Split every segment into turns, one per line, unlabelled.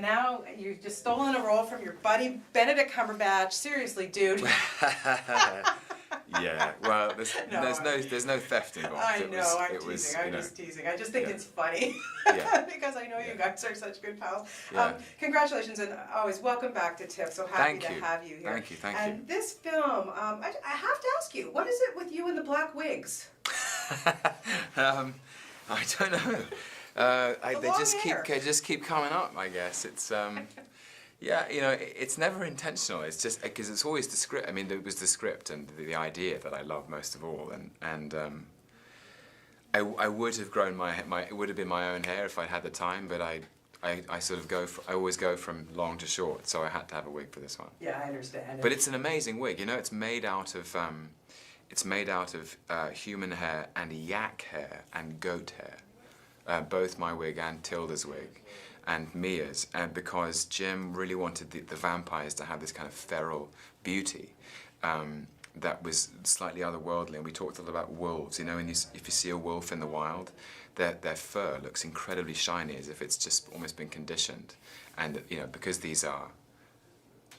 and now you've just stolen a role from your buddy Benedict Cumberbatch. Seriously, dude.
Yeah, well, there's no theft involved.
I know, I'm teasing. I'm just teasing. I just think it's funny because I know you guys are such good pals.
Yeah.
Congratulations and always welcome back to TIFF. So happy to have you here.
Thank you.
And this film, I have to ask you, what is it with you and the black wigs?
I don't know. They just keep coming up. I guess it's. Yeah, you know, it's never intentional. It's just because it's always the script. I mean, it was the script and the idea that I love most of all. And I would have grown it would have been my own hair if I had the time. But I sort of I always go from long to short. So I had to have a wig for this one.
Yeah, I understand.
But it's an amazing wig. You know, it's made out of human hair and yak hair and goat hair. Both my wig and Tilda's wig. And Mia's, and because Jim really wanted the vampires to have this kind of feral beauty that was slightly otherworldly. And we talked a lot about wolves. You know, if you see a wolf in the wild, their fur looks incredibly shiny, as if it's just almost been conditioned. And you know, because these are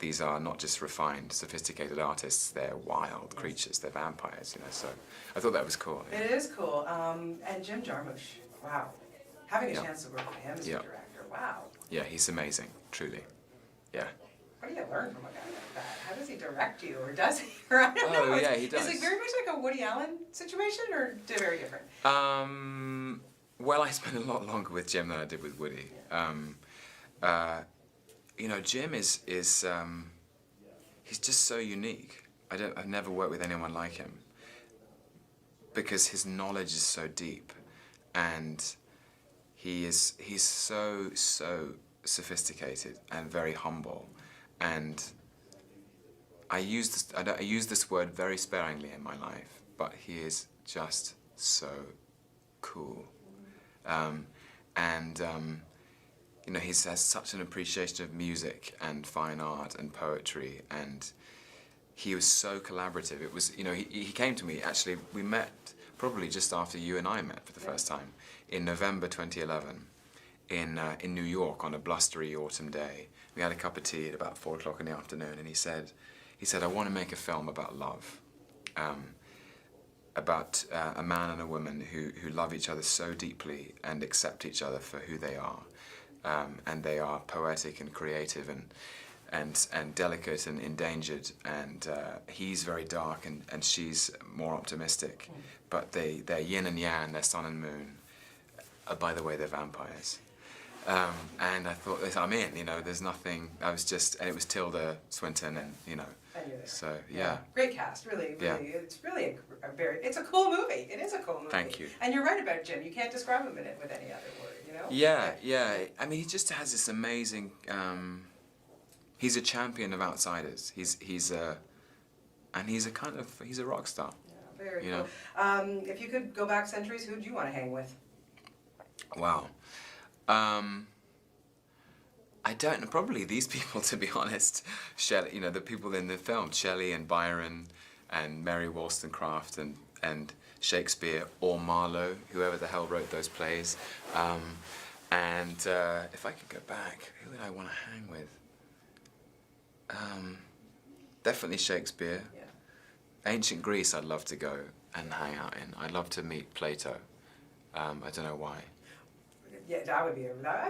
not just refined, sophisticated artists, they're wild creatures, they're vampires. You know, so I thought that was cool.
It is cool. And Jim Jarmusch, wow, having a chance to work with him as a director. Wow.
Yeah, he's amazing, truly. Yeah.
What do you learn from a guy like that? How does he direct you, or does he? Or I don't know.
Yeah, he does.
Is it very much like a Woody Allen situation, or very different?
Well, I spent a lot longer with Jim than I did with Woody. You know, Jim is he's just so unique. I've never worked with anyone like him because his knowledge is so deep, and he's so sophisticated and very humble, and I use this word very sparingly in my life, but he is just so cool, you know, he has such an appreciation of music and fine art and poetry, and he was so collaborative. It was, you know, he came to me, actually, we met probably just after you and I met for the first time, in November 2011, in New York on a blustery autumn day. We had a cup of tea at about 4 o'clock in the afternoon, and he said, I want to make a film about love, about a man and a woman who love each other so deeply and accept each other for who they are, and they are poetic and creative and delicate and endangered, and he's very dark and she's more optimistic, but they're yin and yang, they're sun and moon. By the way, they're vampires. And I thought, I'm in, you know, there's nothing, and it was Tilda Swinton, and, you know,
and you're there.
So, yeah.
Great cast, really, it's really it's a cool movie. It is a cool movie.
Thank you.
And you're right about Jim, you can't describe him in it with any other word, you know?
Yeah. I mean, he just has this amazing, he's a champion of outsiders. He's a rock star.
Yeah, very cool. If you could go back centuries, who do you want to hang with?
Wow. I don't know, probably these people, to be honest. Shelley, you know, the people in the film, Shelley and Byron and Mary Wollstonecraft and Shakespeare or Marlowe, whoever the hell wrote those plays. And if I could go back, who would I want to hang with? Definitely Shakespeare.
Yeah.
Ancient Greece I'd love to go and hang out in. I'd love to meet Plato. I don't know why.
Yeah, I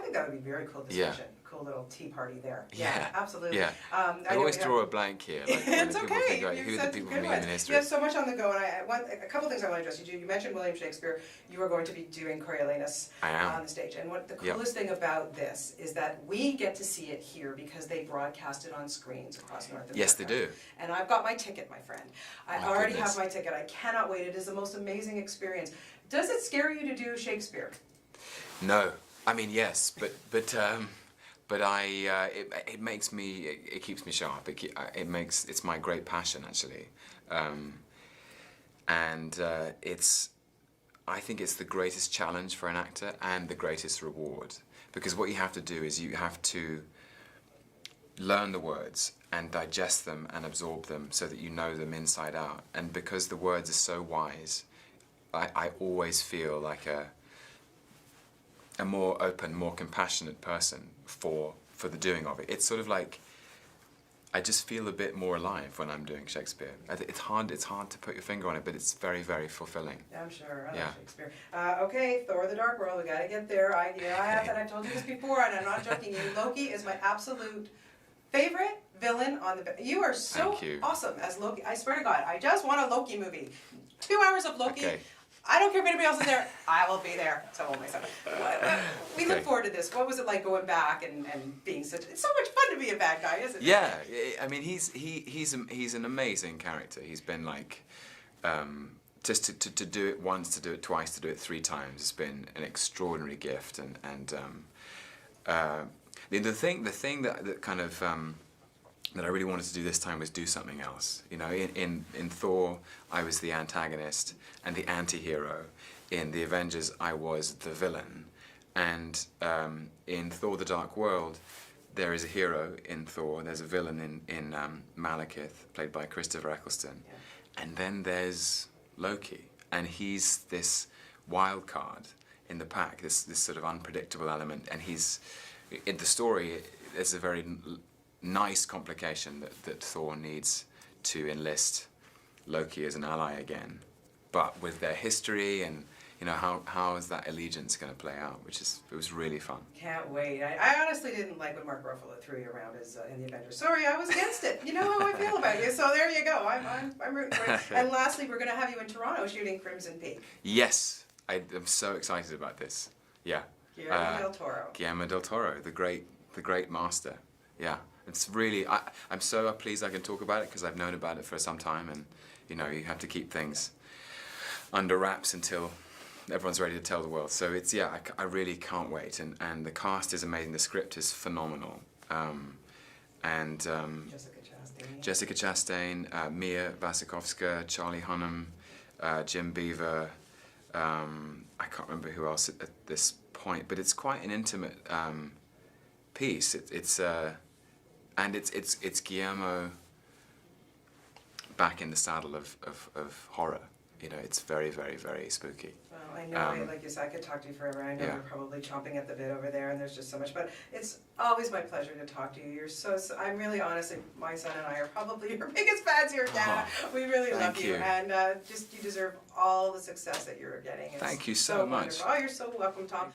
think that would be a very cool discussion. Cool little tea party there. Yeah, absolutely.
Yeah. I always draw a blank here. Like,
it's
people
okay.
think, like, who are the people from human history?
You have so much on the go, and a couple things I want to address. You mentioned William Shakespeare. You are going to be doing Coriolanus on the stage. And what the coolest thing about this is that we get to see it here because they broadcast it on screens across North America.
Yes, they do.
And I've got my ticket, my friend. I already have my ticket. I cannot wait. It is the most amazing experience. Does it scare you to do Shakespeare? No.
I mean, yes, but it makes me, it keeps me sharp. It's my great passion, actually, and I think it's the greatest challenge for an actor and the greatest reward, because what you have to do is you have to learn the words and digest them and absorb them so that you know them inside out. And because the words are so wise, I always feel like a more open, more compassionate person for for the doing of it. It's sort of like, I just feel a bit more alive when I'm doing Shakespeare. It's hard to put your finger on it, but it's very, very fulfilling.
I'm sure. I love Shakespeare. Okay, Thor: The Dark World. We got to get there. I've told you this before, and I'm not joking. Loki is my absolute favorite villain on the. You are so awesome as Loki. I swear to God, I just want a Loki movie. 2 hours of Loki. Okay. I don't care if anybody else is there. I will be there. So will myself. We look forward to this. What was it like going back and being such? It's so much fun to be a bad guy, isn't it?
Yeah, I mean he's an amazing character. He's been like just to do it once, to do it twice, to do it 3 times. It's been an extraordinary gift, and the thing that kind of that I really wanted to do this time was do something else. You know, in Thor, I was the antagonist and the anti-hero. In the Avengers, I was the villain. And in Thor: The Dark World, there is a hero in Thor, there's a villain in Malekith, played by Christopher Eccleston. Yeah. And then there's Loki, and he's this wild card in the pack, this sort of unpredictable element, and he's, in the story, there's a very nice complication that Thor needs to enlist Loki as an ally again, but with their history and you know how is that allegiance going to play out, it was really fun.
Can't wait. I honestly didn't like when Mark Ruffalo threw you around as in the Avengers. Sorry, I was against it. You know how I feel about you, so there you go. I'm rooting for it. And lastly, we're going to have you in Toronto shooting Crimson Peak.
Yes, I'm so excited about this. Yeah.
Guillermo del Toro.
Guillermo del Toro, the great master. Yeah. It's really, I'm so pleased I can talk about it because I've known about it for some time, and you know, you have to keep things under wraps until everyone's ready to tell the world. So it's, yeah, I really can't wait, and the cast is amazing, the script is phenomenal. Jessica Chastain, Mia Wasikowska, Charlie Hunnam, Jim Beaver, I can't remember who else at this point, but it's quite an intimate piece. And it's Guillermo back in the saddle of horror. You know, it's very, very, very spooky.
Well, I know, like you said, I could talk to you forever. I know you're probably chomping at the bit over there, and there's just so much. But it's always my pleasure to talk to you. You're so I'm really, honestly, my son and I are probably your biggest fans here in Canada. We really love you. And you deserve all the success that you're getting. It's
thank you so much.
Wonderful. Oh, you're so welcome, Tom.